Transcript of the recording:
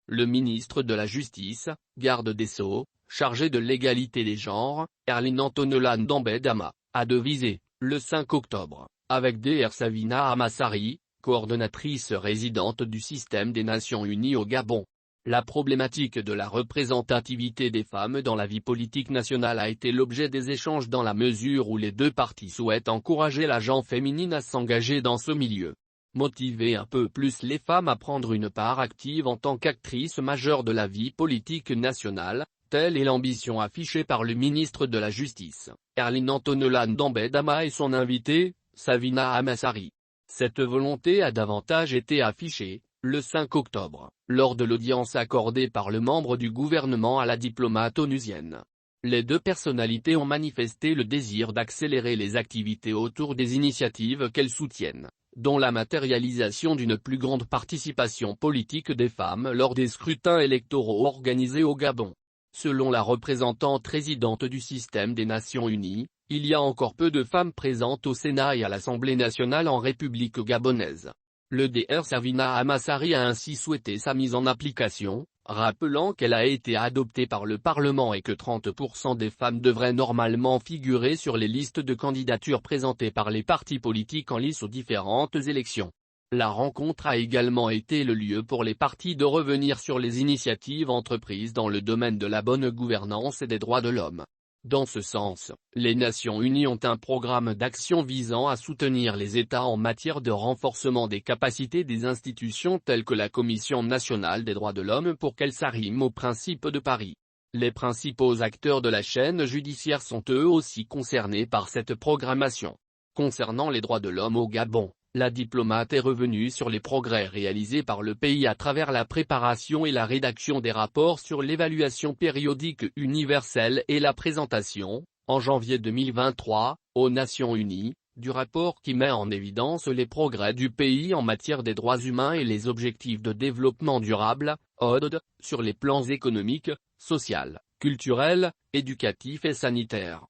le ministre de la Justice, garde des Sceaux, chargé de l'égalité des genres, Erline Antonellan Dambedama, a devisé, le 5 octobre, avec Dr Savina Hamassary, coordonnatrice résidente du système des Nations Unies au Gabon. La problématique de la représentativité des femmes dans la vie politique nationale a été l'objet des échanges dans la mesure où les deux parties souhaitent encourager la gente féminine à s'engager dans ce milieu. Motiver un peu plus les femmes à prendre une part active en tant qu'actrices majeures de la vie politique nationale, telle est l'ambition affichée par le ministre de la Justice, Erline Antonellan Dambedama et son invité, Savina Hamassary. Cette volonté a davantage été affichée, le 5 octobre, lors de l'audience accordée par le membre du gouvernement à la diplomate onusienne. Les deux personnalités ont manifesté le désir d'accélérer les activités autour des initiatives qu'elles soutiennent, dont la matérialisation d'une plus grande participation politique des femmes lors des scrutins électoraux organisés au Gabon. Selon la représentante résidente du système des Nations Unies, il y a encore peu de femmes présentes au Sénat et à l'Assemblée nationale en République gabonaise. Le Dr Savina Hamassary a ainsi souhaité sa mise en application, rappelant qu'elle a été adoptée par le Parlement et que 30% des femmes devraient normalement figurer sur les listes de candidatures présentées par les partis politiques en lice aux différentes élections. La rencontre a également été le lieu pour les partis de revenir sur les initiatives entreprises dans le domaine de la bonne gouvernance et des droits de l'homme. Dans ce sens, les Nations Unies ont un programme d'action visant à soutenir les États en matière de renforcement des capacités des institutions telles que la Commission nationale des droits de l'homme pour qu'elles s'arriment aux principes de Paris. Les principaux acteurs de la chaîne judiciaire sont eux aussi concernés par cette programmation. Concernant les droits de l'homme au Gabon, la diplomate est revenue sur les progrès réalisés par le pays à travers la préparation et la rédaction des rapports sur l'évaluation périodique universelle et la présentation, en janvier 2023, aux Nations Unies, du rapport qui met en évidence les progrès du pays en matière des droits humains et les objectifs de développement durable, ODD, sur les plans économiques, social, culturel, éducatif et sanitaire.